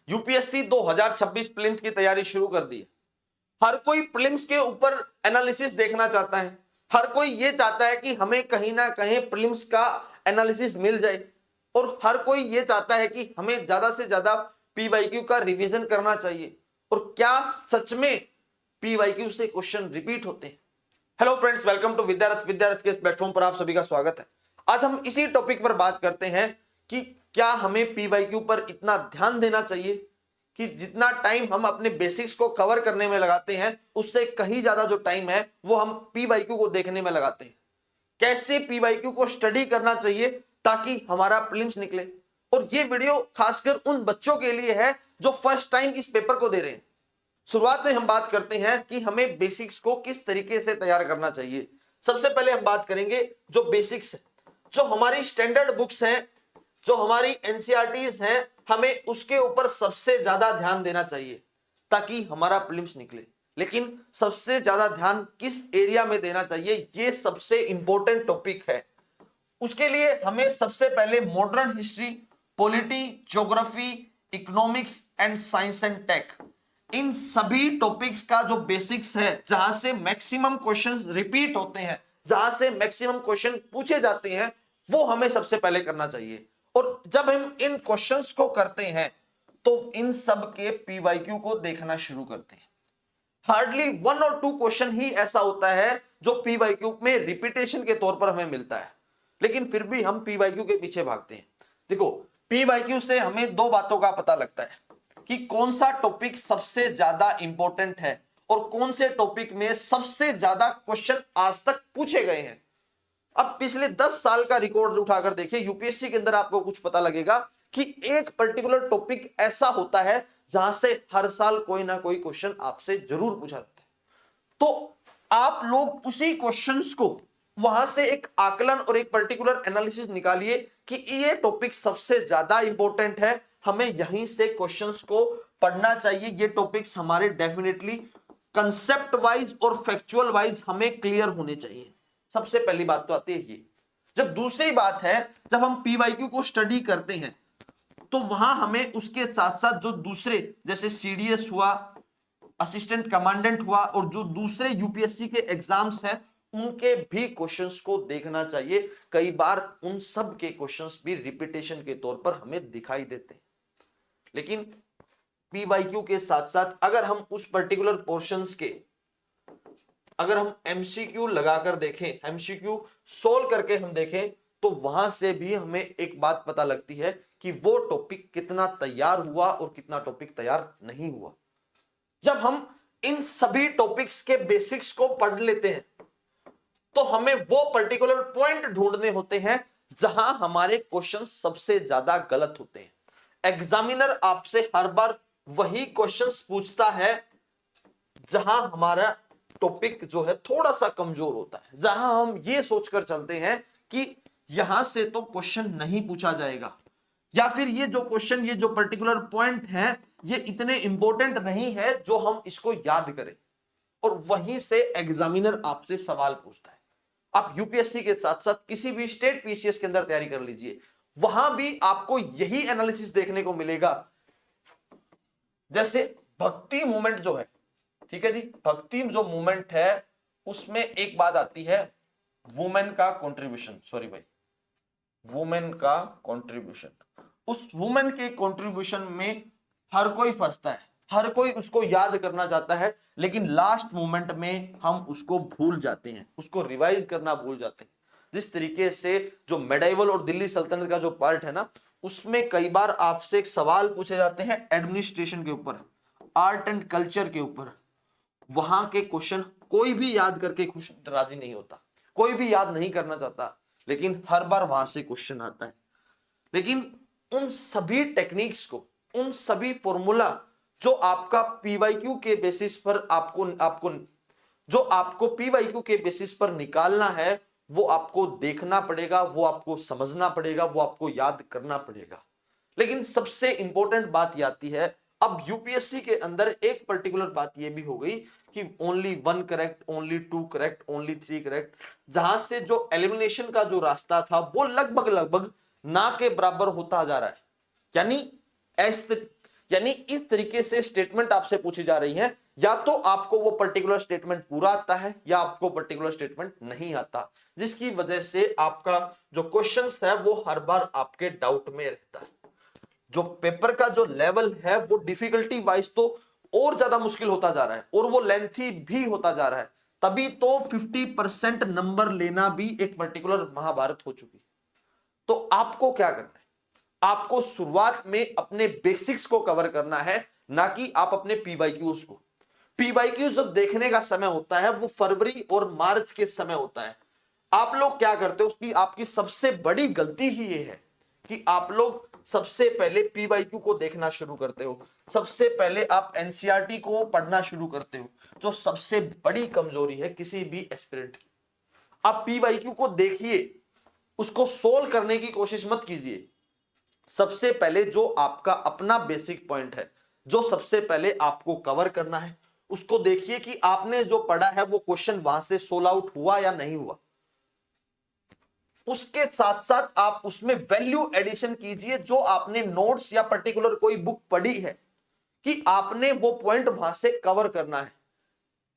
UPSC 2026 prelims की तैयारी शुरू कर दी है। हर कोई प्रीलिम्स के ऊपर एनालिसिस देखना चाहता है। हर कोई ये चाहता है कि हमें कहीं ना कहीं प्रीलिम्स का एनालिसिस मिल जाए, और हर कोई ये चाहता है कि हमें ज्यादा से ज्यादा पीवाईक्यू का रिवीजन करना चाहिए। और क्या सच में पीवाईक्यू से क्वेश्चन रिपीट होते हैं? Hello friends, welcome to Vidyarath. Vidyarath के इस प्लेटफॉर्म पर आप सभी का स्वागत है। आज हम इसी टॉपिक पर बात करते हैं कि क्या हमें पीवाईक्यू पर इतना ध्यान देना चाहिए कि जितना टाइम हम अपने बेसिक्स को कवर करने में लगाते हैं उससे कहीं ज्यादा जो टाइम है वो हम पीवाईक्यू को देखने में लगाते हैं। कैसे पीवाईक्यू को स्टडी करना चाहिए ताकि हमारा प्रीलिम्स निकले। और ये वीडियो खासकर उन बच्चों के लिए है जो फर्स्ट टाइम इस पेपर को दे रहे हैं। शुरुआत में हम बात करते हैं कि हमें बेसिक्स को किस तरीके से तैयार करना चाहिए। सबसे पहले हम बात करेंगे जो बेसिक्स है, जो हमारी स्टैंडर्ड बुक्स हैं, जो हमारी एनसीईआरटीज हैं, हमें उसके ऊपर सबसे ज्यादा ध्यान देना चाहिए ताकि हमारा प्रीलिम्स निकले। लेकिन सबसे ज्यादा ध्यान किस एरिया में देना चाहिए, यह सबसे इंपॉर्टेंट टॉपिक है। उसके लिए हमें सबसे पहले modern history, polity, geography, economics and science and tech, इन सभी टॉपिक्स का जो बेसिक्स है, जहां से मैक्सिमम क्वेश्चंस रिपीट होते हैं, जहां से मैक्सिमम क्वेश्चन पूछे जाते हैं, वो हमें सबसे पहले करना चाहिए। और जब हम इन क्वेश्चंस को करते हैं तो इन सब के पीवाईक्यू को देखना शुरू करते हैं। हार्डली 1 और 2 क्वेश्चन ही ऐसा होता है जो पीवाईक्यू में रिपीटेशन के तौर पर हमें मिलता है, लेकिन फिर भी हम पीवाईक्यू के पीछे भागते हैं। देखो, पीवाईक्यू से हमें दो बातों का पता लगता है कि कौन सा टॉपिक सबसे ज्यादा इंपॉर्टेंट है और कौन से टॉपिक में सबसे ज्यादा क्वेश्चन आज तक पूछे गए हैं। अब पिछले 10 साल का रिकॉर्ड उठाकर देखिए, यूपीएससी के अंदर आपको कुछ पता लगेगा कि एक पर्टिकुलर टॉपिक ऐसा होता है जहां से हर साल कोई ना कोई क्वेश्चन आपसे जरूर पूछा जाता है। तो आप लोग उसी क्वेश्चंस को वहां से एक आकलन और एक पर्टिकुलर एनालिसिस निकालिए कि ये टॉपिक सबसे ज्यादा इंपॉर्टेंट है, हमें यहीं से क्वेश्चंस को पढ़ना चाहिए। ये टॉपिक्स हमारे डेफिनेटली कंसेप्ट वाइज और फैक्चुअल वाइज हमें क्लियर होने चाहिए। सबसे पहली बात तो आती है ये। जब दूसरी बात है, जब हम पीवाईक्यू को स्टडी करते हैं तो वहां हमें उसके साथ साथ जो दूसरे, जैसे सीडीएस हुआ, असिस्टेंट कमांडेंट हुआ, और जो दूसरे यूपीएससी के एग्जाम्स हैं उनके भी क्वेश्चंस को देखना चाहिए। कई बार उन सब के क्वेश्चंस भी रिपीटेशन के तौर पर हमें दिखाई देते हैं। लेकिन पीवाईक्यू के साथ साथ अगर हम उस पर्टिकुलर पोर्शंस के अगर हम एमसीक्यू लगाकर देखें, एमसीक्यू सोल्व करके हम देखें, तो वहां से भी हमें एक बात पता लगती है कि वो टॉपिक कितना तैयार हुआ और कितना टॉपिक तैयार नहीं हुआ। जब हम इन सभी टॉपिक्स के बेसिक्स को पढ़ लेते हैं तो हमें वो पर्टिकुलर पॉइंट ढूंढने होते हैं जहां हमारे क्वेश्चन सबसे ज्यादा गलत होते हैं। एग्जामिनर आपसे हर बार वही क्वेश्चंस पूछता है जहां हमारा टॉपिक जो है थोड़ा सा कमजोर होता है, जहां हम ये सोचकर चलते हैं कि यहां से तो क्वेश्चन नहीं पूछा जाएगा, या फिर ये जो क्वेश्चन, ये जो पर्टिकुलर पॉइंट है, ये इतने इंपॉर्टेंट नहीं है जो हम इसको याद करें। और वहीं से एग्जामिनर आपसे सवाल पूछता है। आप यूपीएससी के साथ साथ किसी भी स्टेट पीसीएस के अंदर तैयारी कर लीजिए, वहां भी आपको यही एनालिसिस देखने को मिलेगा। जैसे भक्ति मूवमेंट जो है, ठीक है जी, भक्ति जो मूवमेंट है उसमें एक बात आती है, वुमेन का कंट्रीब्यूशन, सॉरी भाई, वुमेन का कंट्रीब्यूशन। उस वुमेन के कंट्रीब्यूशन में हर कोई फंसता है, हर कोई उसको याद करना चाहता है, लेकिन लास्ट मोमेंट में हम उसको भूल जाते हैं, उसको रिवाइज करना भूल जाते हैं। जिस तरीके से जो मेडाइवल और दिल्ली सल्तनत का जो पार्ट है ना, उसमें कई बार आपसे एक सवाल पूछे जाते हैं एडमिनिस्ट्रेशन के ऊपर, आर्ट एंड कल्चर के ऊपर। वहां के क्वेश्चन कोई भी याद करके खुश राजी नहीं होता, कोई भी याद नहीं करना चाहता, लेकिन हर बार वहां से क्वेश्चन आता है। लेकिन उन सभी टेक्निक्स को, उन सभी फॉर्मूला जो आपका पीवाईक्यू के बेसिस पर आपको पीवाईक्यू के बेसिस पर निकालना है, वो आपको देखना पड़ेगा, वो आपको समझना पड़ेगा, वो आपको याद करना पड़ेगा। लेकिन सबसे इंपॉर्टेंट बात यह आती है, अब यूपीएससी के अंदर एक पर्टिकुलर बात यह भी हो गई कि only 1 correct, only 2 correct, only 3 correct, जहां से जो एलिमिनेशन का जो रास्ता था वो लगभग ना के बराबर होता जा रहा है। यानी यानी इस तरीके से स्टेटमेंट आपसे पूछी जा रही है, या तो आपको वो पर्टिकुलर स्टेटमेंट पूरा आता है या आपको पर्टिकुलर स्टेटमेंट नहीं आता, जिसकी वजह से आपका जो क्वेश्चंस है वो हर बार आपके डाउट में रहता है। जो पेपर का जो लेवल है वो डिफिकल्टी वाइज तो और ज्यादा मुश्किल होता जा रहा है और वो लेंथी भी होता जा रहा है, तभी तो 50% नंबर लेना भी एक पर्टिकुलर महाभारत हो चुकी। तो आपको क्या करना है, आपको शुरुआत में अपने बेसिक्स को कवर करना है, ना कि आप अपने पीवाईक्यूज को। पीवाईक्यू जब देखने का समय होता है वो फरवरी और मार्च के समय होता है। आप लोग क्या करते हो, उसकी आपकी सबसे बड़ी गलती ही ये है कि आप लोग सबसे पहले पीवाईक्यू को देखना शुरू करते हो, सबसे पहले आप एनसीईआरटी को पढ़ना शुरू करते हो, जो सबसे बड़ी कमजोरी है किसी भी एस्पिरेंट की। आप पीवाईक्यू को देखिए, उसको सोल्व करने की कोशिश मत कीजिए। सबसे पहले जो आपका अपना बेसिक पॉइंट है, जो सबसे पहले आपको कवर करना है, उसको देखिए कि आपने जो पढ़ा है वो क्वेश्चन वहां से सोल्व आउट हुआ या नहीं हुआ। उसके साथ साथ आप उसमें वैल्यू एडिशन कीजिए, जो आपने नोट्स या पर्टिकुलर कोई बुक पढ़ी है कि आपने वो पॉइंट वहां से कवर करना है।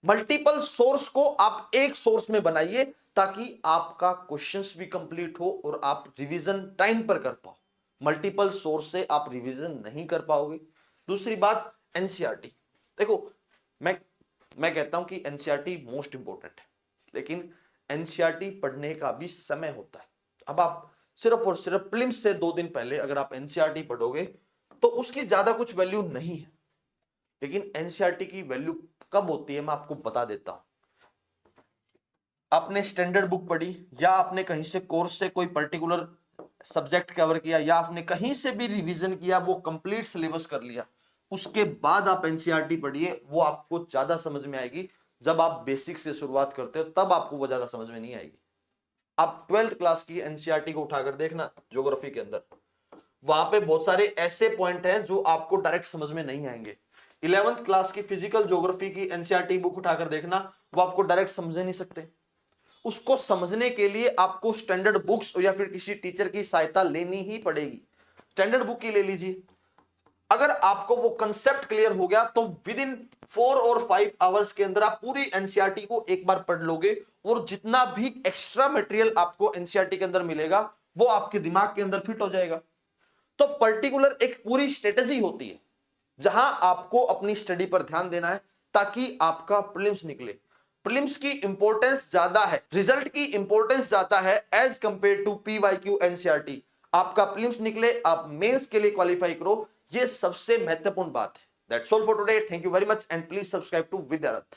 मल्टीपल सोर्स को आप एक सोर्स में बनाइए ताकि आपका क्वेश्चंस भी कंप्लीट हो और आप रिवीजन टाइम पर कर पाओ। मल्टीपल सोर्स से आप रिवीजन नहीं कर पाओगे। दूसरी बात, एनसीईआरटी। देखो, मैं कहता हूं कि एनसीईआरटी मोस्ट इंपॉर्टेंट है, लेकिन एनसीईआरटी पढ़ने का भी समय होता है। अब आप सिर्फ और सिर्फ प्रीलिम्स से 2 दिन पहले अगर आप एनसीईआरटी पढ़ोगे तो उसकी ज्यादा कुछ वैल्यू नहीं है, लेकिन एनसीईआरटी की वैल्यू कब होती है मैं आपको बता देता हूं। आपने स्टैंडर्ड बुक पढ़ी, या आपने कहीं से कोर्स से कोई पर्टिकुलर सब्जेक्ट कवर किया, या आपने कहीं से भी रिवीजन किया, वो कंप्लीट सिलेबस कर लिया, उसके बाद आप एनसीईआरटी पढ़िए, वो आपको ज्यादा समझ में आएगी। जब आप बेसिक से शुरुआत करते हो तब आपको वो ज्यादा समझ में नहीं आएगी। आप 12th क्लास की एनसीईआरटी को उठाकर देखना, ज्योग्राफी के अंदर वहां पे बहुत सारे ऐसे पॉइंट हैं जो आपको डायरेक्ट समझ में नहीं आएंगे। 11th क्लास की फिजिकल ज्योग्राफी की एनसीईआरटी बुक उठाकर देखना, वो आपको डायरेक्ट समझ नहीं सकते। उसको समझने के लिए आपको स्टैंडर्ड बुक्स या फिर किसी टीचर की सहायता लेनी ही पड़ेगी। स्टैंडर्ड बुक की ले लीजिए। अगर आपको वो कंसेप्ट क्लियर हो गया तो विद इन 4 और 5 आवर्स के अंदर आप पूरी एनसीईआरटी को एक बार पढ़ लोगे, और जितना भी एक्स्ट्रा मटेरियल आपको एनसीईआरटी के अंदर मिलेगा वो आपके दिमाग के अंदर फिट हो जाएगा। तो पर्टिकुलर एक पूरी स्ट्रेटेजी होती है जहां आपको अपनी स्टडी पर ध्यान देना है ताकि आपका प्रीलिम्स निकले। प्रीलिम्स की इंपॉर्टेंस ज्यादा है, रिजल्ट की इंपॉर्टेंस ज्यादा है as compare to PYQ NCERT. आपका प्रीलिम्स निकले, आप मेंस के लिए क्वालिफाई करो, ये सबसे महत्वपूर्ण बात है। That's all for today. Thank you very much and please subscribe to विद्यारथ।